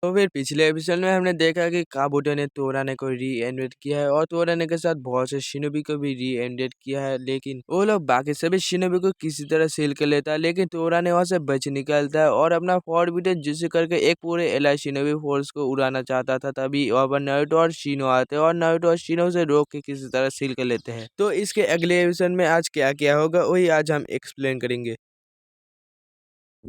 तो फिर पिछले एपिसोड में हमने देखा कि काबूटो ने तोराने को री-एनिमेट किया है और तोराने के साथ बहुत से शिनोबी को भी री-एनिमेट किया है, लेकिन वो लोग बाकी सभी शिनोबी को किसी तरह सील कर लेता है। लेकिन तोराने वहां से बच निकलता है और अपना फॉरबिडन जिसे करके एक पूरे एलाई शिनोबी फोर्स को उड़ाना चाहता था। तभी वहां पर नारुतो और शिनो आते हैं और नारुतो और शिनो से रोक के किसी तरह सील कर लेते हैं। तो इसके अगले एपिसोड में आज क्या क्या होगा वही आज हम एक्सप्लेन करेंगे।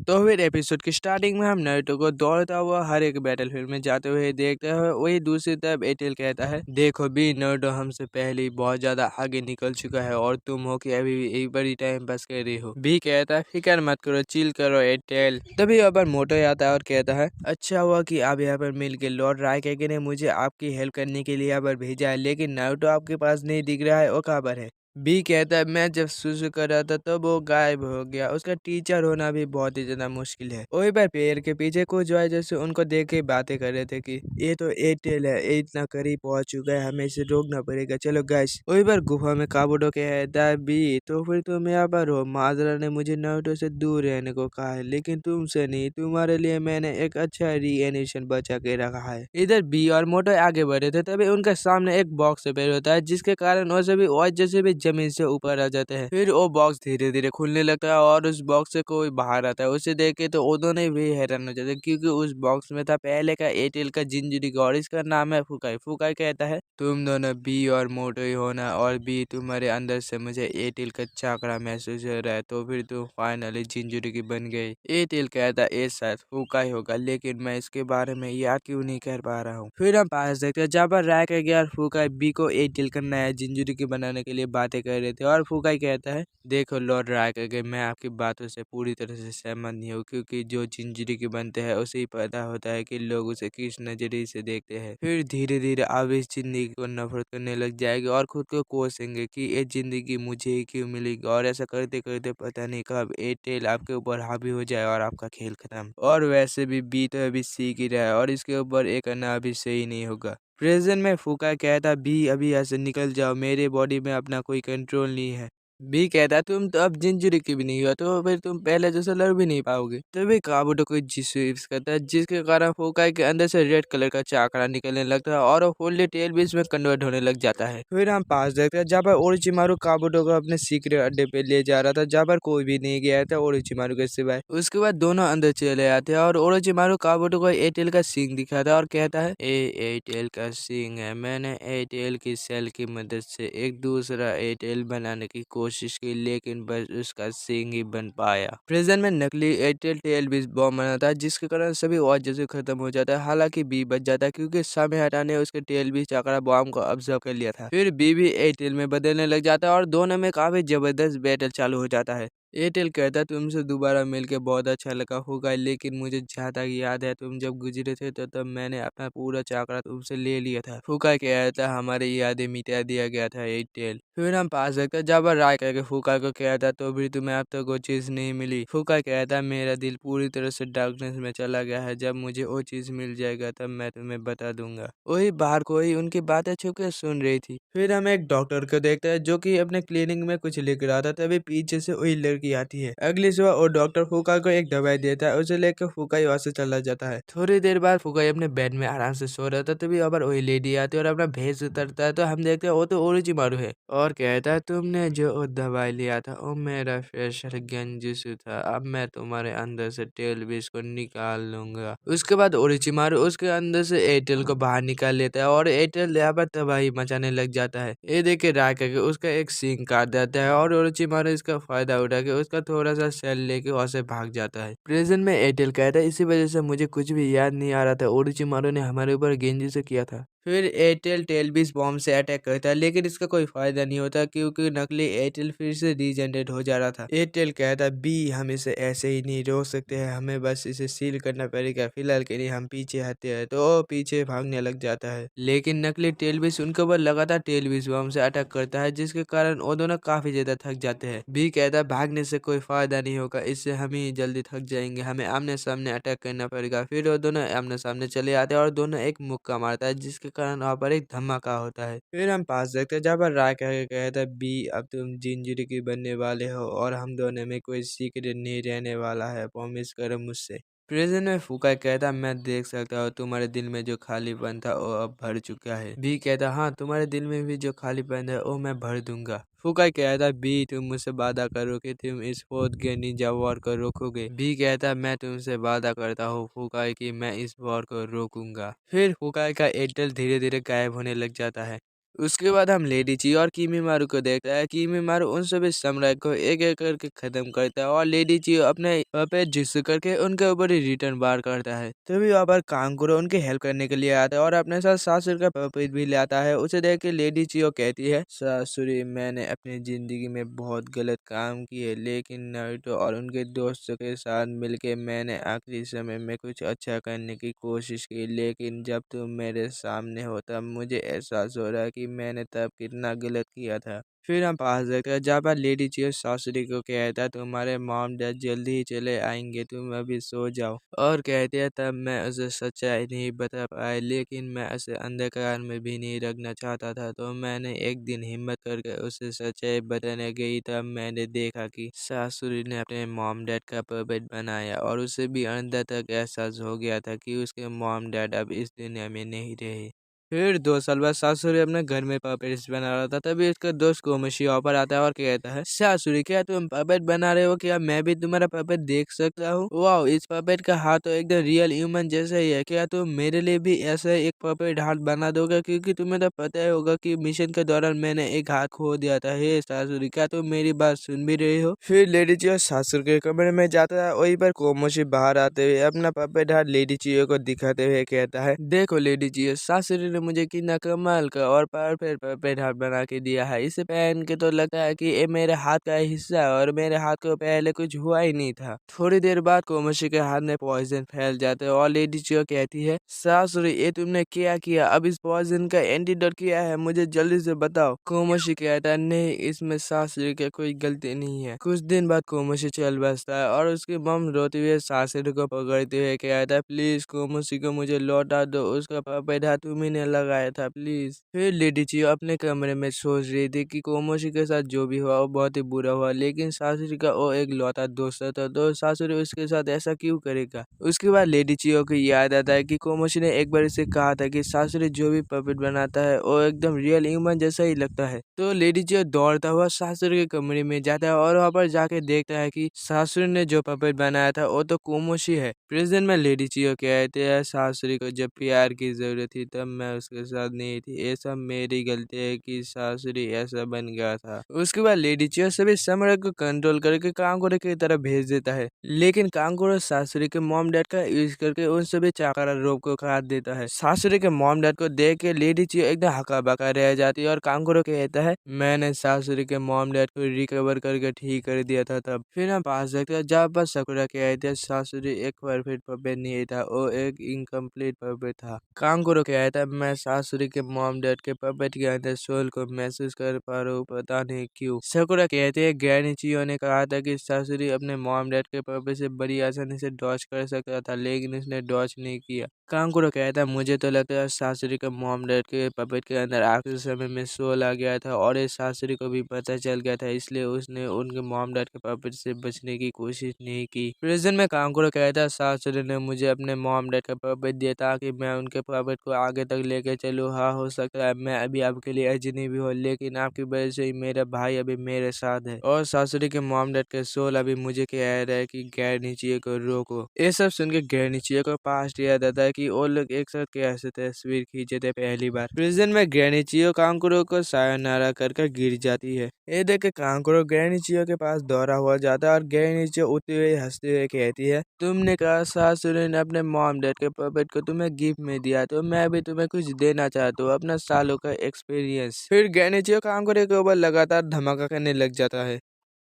तो फिर एपिसोड की स्टार्टिंग में हम नारुतो को दौड़ता हुआ हर एक बैटलफील्ड में जाते हुए देखते हैं। वही दूसरी तरफ एटेल कहता है, देखो भी नारुतो हमसे पहले ही बहुत ज्यादा आगे निकल चुका है और तुम हो कि अभी भी एक बड़ी टाइम पास कर रही हो। भी कहता है, फिक्र मत करो, चिल करो एटेल। तभी यहाँ पर मोटो आता है और कहता है, अच्छा हुआ कि आप यहाँ पर मिल के लॉर्ड राइकागे ने मुझे आपकी हेल्प करने के लिए यहाँ पर भेजा है, लेकिन नारुतो आपके पास नहीं दिख रहा है, वो कहाँ पर है। बी कहता है, मैं जब शुरू कर रहा था तब वो गायब हो गया। उसका टीचर होना भी बहुत ही ज्यादा मुश्किल है। वही पर पेड़ के पीछे कुछ जो है जैसे उनको देख के बातें कर रहे थे कि ये तो एयरटेल है, ये इतना करीब पहुंच चुका है, हमें इसे रोकना पड़ेगा, चलो गैस। वही पर गुफा में काबूटो कहता है, बी तो फिर तुम यहाँ पर हो, माजरा ने मुझे नारुतो से दूर रहने को कहा है, लेकिन तुमसे नहीं, तुम्हारे लिए मैंने एक अच्छा री एनिमेशन बचा के रखा है। इधर बी और मोटो आगे बढ़े थे, तभी उनके सामने एक बॉक्स अपेयर होता है, जिसके कारण वो सभी और जैसे भी जमीन से ऊपर आ जाते हैं। फिर वो बॉक्स धीरे धीरे खुलने लगता है और उस बॉक्स से कोई बाहर आता है। उसे देख के तो वो दोनों भी हैरान हो जाते हैं, क्योंकि उस बॉक्स में था पहले का एयरटेल का जिंजुरी और इसका नाम है फुकाई। फुकाई कहता है, तुम दोनों बी और मोटो ही हो ना, और बी तुम्हारे अंदर से मुझे एयरटेल का चाकड़ा महसूस हो रहा है, तो फिर तुम फाइनली जिंजुरी की बन गई। एयरटेल कहता है, ये शायद फुकाई होगा, लेकिन मैं इसके बारे में याद क्यों नहीं कर पा रहा हूँ। फिर हम पास देखते हैं जहाँ पर राइकागे और फुकाई बी को एयरटेल का नया जिंजुरी की बनाने के लिए बातें कर रहे थे। और फुकाई कहता है, देखो लॉर्ड राइकागे, मैं आपकी बातों से पूरी तरह से सहमत नहीं हूँ, क्योंकि जो जिंजुरी की बनते हैं उसे ही पता होता है कि लोग उसे किस नजरिए से देखते हैं। फिर धीरे धीरे आप इस जिंदगी को नफरत करने लग जाएंगे और खुद को कोसेंगे कि ये जिंदगी मुझे ही क्यों मिलेगी, और ऐसा करते करते पता नहीं कब एयरटेल आपके ऊपर हावी हो जाए और आपका खेल खत्म। और वैसे भी बी तो अभी सीख ही रहा है और इसके ऊपर एक अन्ना अभी सही नहीं होगा। प्रेजेंट में फूका कहता, बी अभी ऐसे निकल जाओ, मेरे बॉडी में अपना कोई कंट्रोल नहीं है। बी कहता, तुम तो अब जिंजुरी की भी नहीं हो, तो फिर तुम पहले जैसे लड़ भी नहीं पाओगे। तभी काबूटो को जिस करता है, जिसके कारण फुकाई के अंदर से रेड कलर का चाकड़ा निकलने लगता है और वो फुल्ली टेल भी इसमें कन्वर्ट होने लग जाता है। फिर हम पास देखते हैं जहाँ पर ओरोचिमारू काबूटो को अपने सीक्रेट अड्डे पे ले जा रहा था, जहाँ पर कोई भी नहीं गया था ओरोचिमारू के सिवाय। उसके बाद दोनों अंदर चले आते हैं और ओरोचिमारू काबूटो को एयरटेल का सींग दिखाता है और कहता है, ए एयरटेल का सींग है, मैंने एयरटेल की सेल की मदद से एक दूसरा एयरटेल बनाने की कोशिश की, लेकिन बस उसका सींग ही बन पाया। प्रेजेंट में नकली एयरटेल टेल भी बॉम्ब बनाता है, जिसके कारण सभी और जैसे खत्म हो जाता है। हालांकि बी बच जाता है, क्योंकि समय हटाने उसके टेल भी चाकरा बॉम्ब को ऑब्जर्व कर लिया था। फिर बी भी एयरटेल में बदलने लग जाता है और दोनों में काफी जबरदस्त बैटल चालू हो जाता है। एयरटेल कहता है, तुमसे दोबारा मिलके बहुत अच्छा लगा होगा, लेकिन मुझे जहाँ तक याद है तुम जब गुजरे थे तो तब मैंने अपना पूरा चाकरा तुमसे ले लिया था। फूका कहता है, हमारी यादें मिटा दिया गया था एयरटेल। फिर हम पास देखते जब राय कहकर फूका को कहता, तो भी तुम्हें अब तक वो चीज नहीं मिली। फूका कहता, मेरा दिल पूरी तरह से डार्कनेस में चला गया है, जब मुझे वो चीज मिल जाएगा तब मैं तुम्हें बता दूंगा। वही बाहर कोई उनकी बातें छुप के सुन रही थी। फिर हम एक डॉक्टर को देखते हैं जो कि अपने क्लिनिक में कुछ लिख रहा था, तभी पीछे से वही लड़की आती है। अगली सुबह वो डॉक्टर फुकाई को एक दवाई देता है, उसे लेकर फुकाई वहां से चला जाता है। थोड़ी देर बाद फुकाई अपने बेड में आराम से सो रहा था, तभी अबर वही लेडी आती है और अपना भेष उतरता है, तो हम देखते हैं वो तो ओरोचिमारू है और कहता है, तुमने जो वो दवाई लिया था वो मेरा फेशियल गेंजुसु था, अब मैं तुम्हारे अंदर से टेल विश को निकाल लूंगा। उसके बाद ओरोचिमारू उसके अंदर से एयरटेल को बाहर निकाल लेता है और एयरटेल यहाँ पर तबाही मचाने लग जाता है। ये देख के राय करके उसका एक सींग काट देता है और ओरोचिमारू इसका फायदा उठा के उसका थोड़ा सा सेल लेके वहां से भाग जाता है। प्रेजेंट में एयरटेल कहता है, इसी वजह से मुझे कुछ भी याद नहीं आ रहा था, ओरोचिमारू ने हमारे ऊपर गेंजुसु किया था। फिर एयरटेल टेलबिस बॉम्ब से अटैक करता है, लेकिन इसका कोई फायदा नहीं होता, क्योंकि नकली एयरटेल फिर से रीजनरेट हो जा रहा था। एयरटेल कहता है, बी हम इसे ऐसे ही नहीं रोक सकते हैं, हमें बस इसे सील करना पड़ेगा, फिलहाल के लिए हम पीछे हटते हैं। तो वो पीछे भागने लग जाता है, लेकिन नकली टेलबिस उनके ऊपर लगातार टेलबिस बॉम्ब से अटैक करता है, जिसके कारण वो दोनों काफी ज्यादा थक जाते हैं। बी कहता है, भागने से कोई फायदा नहीं होगा, इससे हम ही जल्दी थक जाएंगे, हमें आमने सामने अटैक करना पड़ेगा। फिर वो दोनों आमने सामने चले आते हैं और दोनों एक मुक्का मारता है, जिसके कारण वहाँ पर एक धमाका होता है। फिर हम पास देखते हैं जहाँ पर राय कह कहता है, बी अब तुम जिंजीरी की बनने वाले हो और हम दोनों में कोई सीक्रेट नहीं रहने वाला है, प्रॉमिस करो मुझसे। प्रेजेंट में फुकाई कहता मैं देख सकता हूँ तुम्हारे दिल में जो खालीपन था वो अब भर चुका है। बी कहता हाँ तुम्हारे दिल में भी जो खालीपन है वो मैं भर दूंगा। फुकाई कहता बी तुम मुझसे वादा करो कि तुम इस फोर्थ ग्रेड निंजा वॉर को रोकोगे। बी कहता मैं तुमसे वादा करता हूँ फुकाई कि मैं इस वॉर को रोकूंगा। फिर फुकाई का एयरटेल धीरे धीरे गायब होने लग जाता है। उसके बाद हम लेडी ची और कीमीमारू को देखता है। कीमीमारू उन सभी समुराई को एक एक करके खत्म करता है और लेडी ची अपने पे जिस्स करके उनके ऊपर ही रिटर्न बार करता है। तभी वहाँ पर कांगुरो उनकी हेल्प करने के लिए आता है और अपने साथ सासुर का पपेट भी लाता है। उसे देख के लेडी ची कहती है सासुरी मैंने अपनी जिंदगी में बहुत गलत काम किए, लेकिन नारुतो और उनके दोस्तों के साथ मिलके मैंने आखिरी समय में कुछ अच्छा करने की कोशिश की, लेकिन जब तुम मेरे सामने हो तब मुझे एहसास हो रहा है कि मैंने तब कितना गलत किया था। फिर हम पास देखते हैं जहाँ पर लेडी चियो सासुरी को कहता है तुम्हारे मॉम डैड जल्दी ही चले आएंगे, तुम अभी सो जाओ। और कहते हैं तब मैं उसे सच्चाई नहीं बता पाया, लेकिन मैं उसे अंधकार में भी नहीं रखना चाहता था। तो मैंने एक दिन हिम्मत करके उसे सच्चाई बताने गई, तब मैंने देखा कि सासुरी ने अपने मॉम डैड का पपेट बनाया और उसे भी अंदर तक एहसास हो गया था कि उसके मॉम डैड अब इस दुनिया में नहीं रहे। फिर 2 साल बाद सासुरी अपने घर में पपेट्स बना रहा था, तभी उसका दोस्त कोमोशी पर आता है और कहता है सासुरी क्या तुम पपेट बना रहे हो, क्या मैं भी तुम्हारा पपेट देख सकता हूँ? वाह इस पपेट का हाथ तो एकदम रियल ह्यूमन जैसा ही है, क्या तुम मेरे लिए भी ऐसा एक पपेट हाथ बना दोगे? क्योंकि तुम्हें तो पता ही होगा कि मिशन के दौरान मैंने एक हाथ खो दिया था। हे सासुरी क्या तुम मेरी बात सुन भी रही हो? फिर लेडी चियो सासुर के कमरे में जाता है। वहीं पर कोमोशी बाहर आते हुए अपना पपेट हाथ लेडी चियो को दिखाते हुए कहता है देखो लेडी चियो सासुरी ने मुझे कितना कमाल का और परफेक्ट पपेट हाथ बना के दिया है। इसे पहन के तो लगता है कि ये मेरे हाथ का हिस्सा है और मेरे हाथ को पहले कुछ हुआ ही नहीं था। थोड़ी देर बाद कोमोशी के हाथ में पॉइजन फैल जाते हैं और लेडी चियो कहती है सासुरी ये तुमने क्या किया? अब इस पॉइजन का एंटीडोट क्या है, मुझे जल्दी से बताओ। कोमोशी कहता है नहीं इसमें सासुरी की कोई गलती नहीं है। कुछ दिन बाद कोमोशी चल बसता है और उसकी मम रोते हुए सासुरी को पकड़ते हुए कहता है प्लीज कोमोशी को मुझे लौटा दो, उसका पपेट हाथ तुम्ही ने लगाया था प्लीज। फिर लेडी चियो अपने कमरे में सोच रही थी कि कोमोशी के साथ जो भी हुआ वो बहुत ही बुरा हुआ, लेकिन सासुरी का वो एक लौता दोस्त था तो सासुरी उसके साथ ऐसा क्यों करेगा। उसके बाद लेडी चियो को याद आता है कि कोमोशी ने एक बार इसे कहा था कि सासुरी जो भी पपेट बनाता है वो एकदम रियल ह्यूमन जैसा ही लगता है। तो लेडी चियो दौड़ता हुआ सासुरी के कमरे में जाता है और वहाँ पर जाके देखता है कि सासुरी ने जो पपेट बनाया था वो तो कोमोशी है। प्रेजेंट में लेडी चियो कहते हैं सासुरी को जब प्यार की जरूरत थी तब मैं उसके साथ नहीं थी, ये सब मेरी गलती है कि सासुरी ऐसा बन गया था। उसके बाद लेडी चियो सभी समर को कंट्रोल करके कांगोरो की तरफ भेज देता है, लेकिन कांगोरो सासुरी के मॉम डैड का यूज करके उन सभी चाकरा रोप को काट देता है। सासुरी के मॉम डैड को देख के लेडी चियो एकदम हका बका रह जाती है और कांगोरो कहता है मैंने सासुरी के मॉम डैड को रिकवर करके ठीक कर दिया था तब। फिर हम पास देखते हैं जहाँ पर सकुरा कहते हैं सासुरी एक परफेक्ट पपेट नहीं था, वो एक इनकम्प्लीट पपेट था। कांगोरो कहता है मैं सासुरी के मॉम डैड के पपेट के अंदर सोल को महसूस कर पा रहा हूँ, पता नहीं क्यों। सकुरा कहते हैं ग्रैनी चियो ने कहा था कि सासुरी अपने मॉम डैड के पपेट से बड़ी आसानी से डॉज कर सकता था, लेकिन उसने डॉज नहीं किया। कांगोरो कहता है मुझे तो लगता है सासुरी के मॉम डैड के पपेट के अंदर आखिरी समय में सोल आ गया था और ये सासुरी को भी पता चल गया था, इसलिए उसने उनके मॉम डैड के पपेट से बचने की कोशिश नहीं की। प्रेजेंट में कांगोरो कहता है सासुरी ने मुझे अपने मॉम डैड का पपेट दिया ताकि मैं उनके पपेट को आगे तक लेके चलूँ। हाँ हो सकता है मैं अभी आपके लिए अजनबी हूँ, लेकिन आपकी वजह से ही मेरा भाई अभी मेरे साथ है और सासुरी के मॉम डैड के सोल अभी मुझे कह रहा है कि ग्रैनी चियो को रोको। ये सब सुन के ग्रैनी चियो को पास्ट याद आता है कि वो लोग एक साथ कैसे तस्वीर खींचे थे पहली बार। प्रेजेंट में ग्रैनी चियो कांगोरो को सायोनारा कर गिर जाती है। ये देख के कांगोरो ग्रैनी चियो के पास दौड़ा हुआ जाता है और ग्रैनी चियो उठते हुए हंसते हुए कहती है तुमने कहा सासुरी ने अपने मॉम डैड के पपेट को तुम्हें गिफ्ट में दिया, तो मैं भी तुम्हें कुछ देना चाहता हूँ, अपना सालों का एक्सपीरियंस। फिर ग्रैनी चियो कांगोरो के ऊपर लगातार धमाका करने लग जाता है।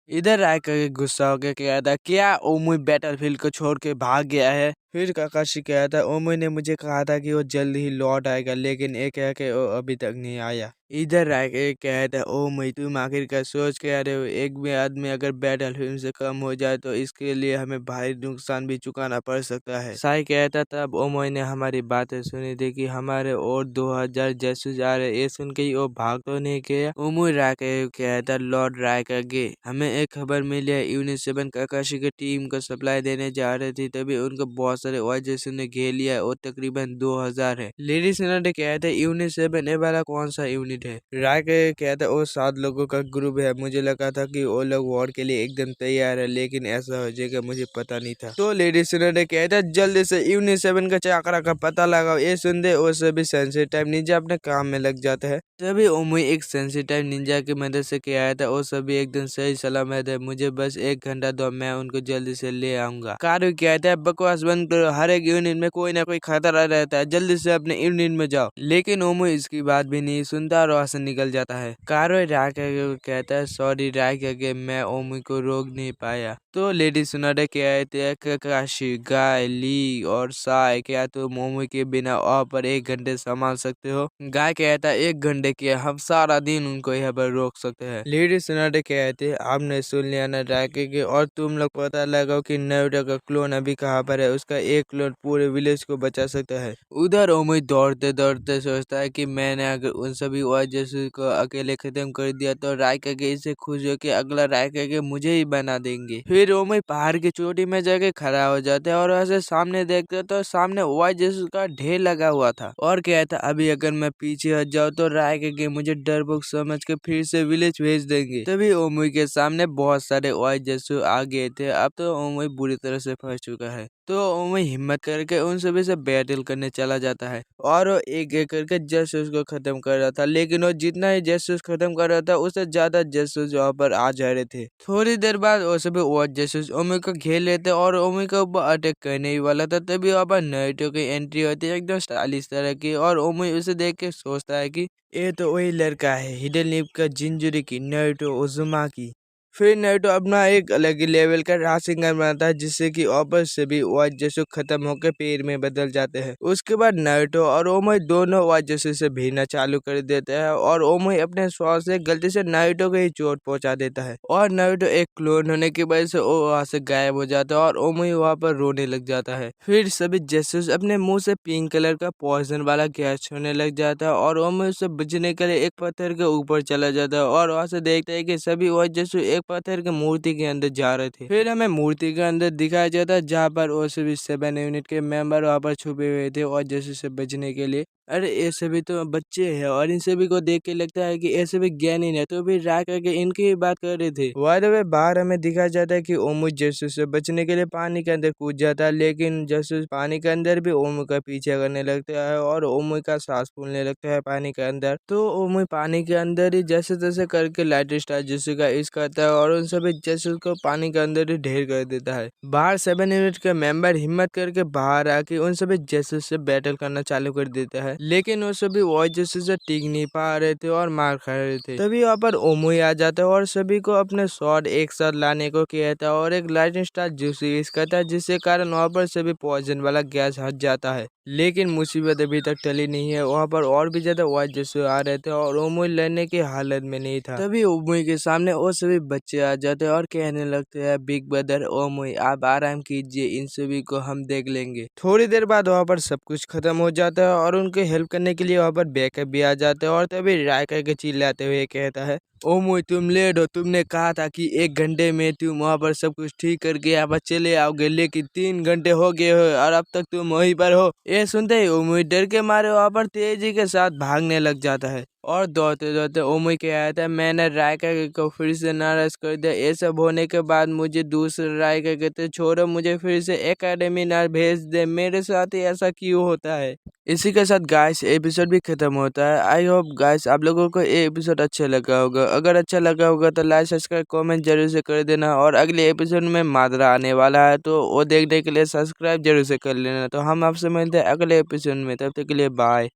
इधर आकर गुस्सा होकर कहता क्या ओमुई बैटलफील्ड को छोड़ के भाग गया है? फिर काकाशी कहता है ओमोई ने मुझे कहा था कि वो जल्द ही लौट आएगा, लेकिन ये कह के वो अभी तक नहीं आया। इधर राके कहता है ओमोई तुम आखिरकार सोच के आ रहे हो, एक भी आदमी अगर बैटल फील्ड से कम हो जाए तो इसके लिए हमें भारी नुकसान भी चुकाना पड़ सकता है। साई कहता तब ओमोई ने हमारी बातें सुनी थी कि हमारे और 2000 जासूस आ रहे, ये सुन के ही वो भाग तो नहीं गया। ओमोई राके कहता लॉर्ड रायकागे हमें एक खबर मिली है, यूनिट 7 काकाशी की टीम को सप्लाई देने जा रहे थे, तभी उनको बहुत सारे वाजेस ने घेर लिया है और तकरीबन 2000 है। लेडी सेनाटे कहते यूनिट 7 ये वाला कौन सा यूनिट है? राके कहते वो 7 लोगों का ग्रुप है, मुझे लगा था कि वो लोग वॉर के लिए एकदम तैयार है, लेकिन ऐसा हो जाएगा मुझे पता नहीं था। तो लेडी सेनाटे कहते जल्दी से यूनिट 7 का चक्रा का पता लगाओ। ये सुनते वो सभी सेंसिटिव निंजा अपने काम में लग जाते हैं। तभी ओमुई एक सेंसिटिव निंजा की मदद से किया आया था, वो सभी एकदम सही सलामत है, मुझे बस 1 घंटा दो, मैं उनको जल्दी से ले आऊंगा। कारू कहता है बकवास बंद करो, हर एक यूनिट में कोई ना कोई खतरा रहता है, जल्दी से अपने यूनिट में जाओ। लेकिन ओमुई इसकी बात भी नहीं सुनता और वहाँ से निकल जाता है। कारू राके कहता है सॉरी राके, मैं ओमुई को रोक नहीं पाया। तो लेडी सुनाडे कहते हैं काकाशी, गाय, ली और साई क्या तुम ओमुई के बिना वहाँ पर 1 घंटे संभाल सकते हो? गाय कहता है 1 घंटे के हम सारा दिन उनको यहाँ पर रोक सकते हैं। लेडी सुनाडे कहते हैं आपने सुन लिया ना राके के, और तुम लोग पता लगाओ कि नारुतो का क्लोन अभी कहाँ पर है, उसका एक क्लोन पूरे विलेज को बचा सकता है। उधर ओमुई दौड़ते दौड़ते सोचता है कि मैंने अगर उन सभी वाजेसु को अकेले खत्म कर दिया तो राइकागे इससे खुश हो के अगला राइकागे मुझे ही बना देंगे। फिर ओमुई पहाड़ की चोटी में जाके खड़ा हो जाता है और वैसे सामने देखते तो सामने वाजेसु का ढेर लगा हुआ था, और कहता अभी अगर मैं पीछे हट जाऊँ तो राइकागे मुझे डरपोक समझ के फिर से विलेज भेज देंगे। तभी ओमुई के सामने बहुत सारे वाजेसु आ गए थे। अब तो ओमुई बुरी तरह से फंस चुका है, तो ओमुई हिम्मत करके उन सभी से बैटल करने चला जाता है और वो एक एक करके जासूस को खत्म कर रहा था। लेकिन वो जितना ही जासूस खत्म कर रहा था उससे ज्यादा जासूस वहाँ पर आ जा रहे थे। थोड़ी देर बाद वो सभी और जासूस ओमुई को घेर लेते और ओमुई के ऊपर अटैक करने ही वाला था। तभी वहाँ पर नारुतो की एंट्री होती है एकदम स्टाइलिश तरह की, और ओमुई उसे देख के सोचता है कि ये तो वही लड़का है हिडन लिप का जिंजुरी नारुतो उज़ुमाकी। फिर नारुतो अपना एक अलग ही लेवल का राशिंगन बनाता है, जिससे कि वापस से भी वाजेसु खत्म होकर पेड़ में बदल जाते हैं। उसके बाद नारुतो और ओमुई दोनों वाजेसु से भिड़ना चालू कर देते हैं और ओमुई अपने श्वास से गलती से नारुतो को ही चोट पहुंचा देता है, और नारुतो एक क्लोन होने की वजह से वो वहाँ से गायब हो जाता है और ओमुई वहाँ पर रोने लग जाता है। फिर सभी जासूस अपने मुंह से पिंक कलर का पॉइजन वाला गैस छोड़ने लग जाता है और ओमुई उससे बचने के लिए एक पत्थर के ऊपर चला जाता है और वहाँ से देखता है कि सभी वाजेसु एक पत्थर के मूर्ति के अंदर जा रहे थे। फिर हमें मूर्ति के अंदर दिखाया जाता है जहाँ पर वो सभी 7 यूनिट के मेंबर वहाँ पर छुपे हुए थे और जैसे से बचने के लिए। अरे ये सभी तो बच्चे हैं और इन सभी को देख के लगता है कि ये सभी ज्ञानी है, तो फिर राय करके इनकी ही बात कर रहे थे। वायदे बाहर हमें दिखाया जाता है कि ओमू जसूस से बचने के लिए पानी के अंदर कूद जाता है, लेकिन जसूस पानी के अंदर भी ओमू का पीछे करने लगता है और ओमू का सांस फूलने लगता है पानी के अंदर। तो ओमू पानी के अंदर ही जैसे तैसे करके लाइट स्टार जसूस का इश्क करता है और उन सभी जसूस को पानी के अंदर ही ढेर कर देता है। बाहर 7 यूनिट के मेंबर हिम्मत करके बाहर आके उन सभी जसूस से बैटल करना चालू कर देता है, लेकिन वो सभी वॉइस से टिक नहीं पा रहे थे और मार खा रहे थे। तभी वहाँ पर ओमुई आ जाता है और सभी को अपने स्वॉर्ड एक साथ लाने को कहता है और एक लाइटिंग स्टार जूस यूज करता है, जिसके कारण वहाँ पर सभी पॉइजन वाला गैस हट जाता है। लेकिन मुसीबत अभी तक टली नहीं है, वहाँ पर और भी ज्यादा वॉइस जैसे आ रहे थे और ओमुई लड़ने की हालत में नहीं था। तभी ओमुई के सामने वो सभी बच्चे आ जाते हैं और कहने लगते हैं बिग ब्रदर ओमुई आप आराम कीजिए, इन सभी को हम देख लेंगे। थोड़ी देर बाद वहाँ पर सब कुछ खत्म हो जाता है और उनके हेल्प करने के लिए वहाँ पर बैकअप भी आ जाते हैं और तभी राय करके चिल्लाते हुए कहता है ओमुई तुम लेट हो, तुमने कहा था कि 1 घंटे में तुम वहाँ पर सब कुछ ठीक करके यहाँ पर चले आओगे, लेकिन 3 घंटे हो गए हो और अब तक तुम वहीं पर हो। ये सुनते ही ओमुई डर के मारे वहाँ पर तेजी के साथ भागने लग जाता है और दौड़ते दौड़ते ओमुई कह आता है मैंने रायका को फिर से नाराज कर दिया, ये सब होने के बाद मुझे दूसरे रायका कहते छोड़ो, मुझे फिर से एकेडमी ना भेज दे, मेरे साथ ही ऐसा क्यों होता है। इसी के साथ गाइस एपिसोड भी खत्म होता है। आई होप गाइस आप लोगों को ये एपिसोड अच्छा लगा होगा, अगर अच्छा लगा होगा तो लाइक सब्सक्राइब कमेंट जरूर से कर देना, और अगले एपिसोड में मादरा आने वाला है तो वो देखने के लिए सब्सक्राइब जरूर से कर लेना। तो हम आपसे मिलते हैं अगले एपिसोड में, तब तक के लिए बाय।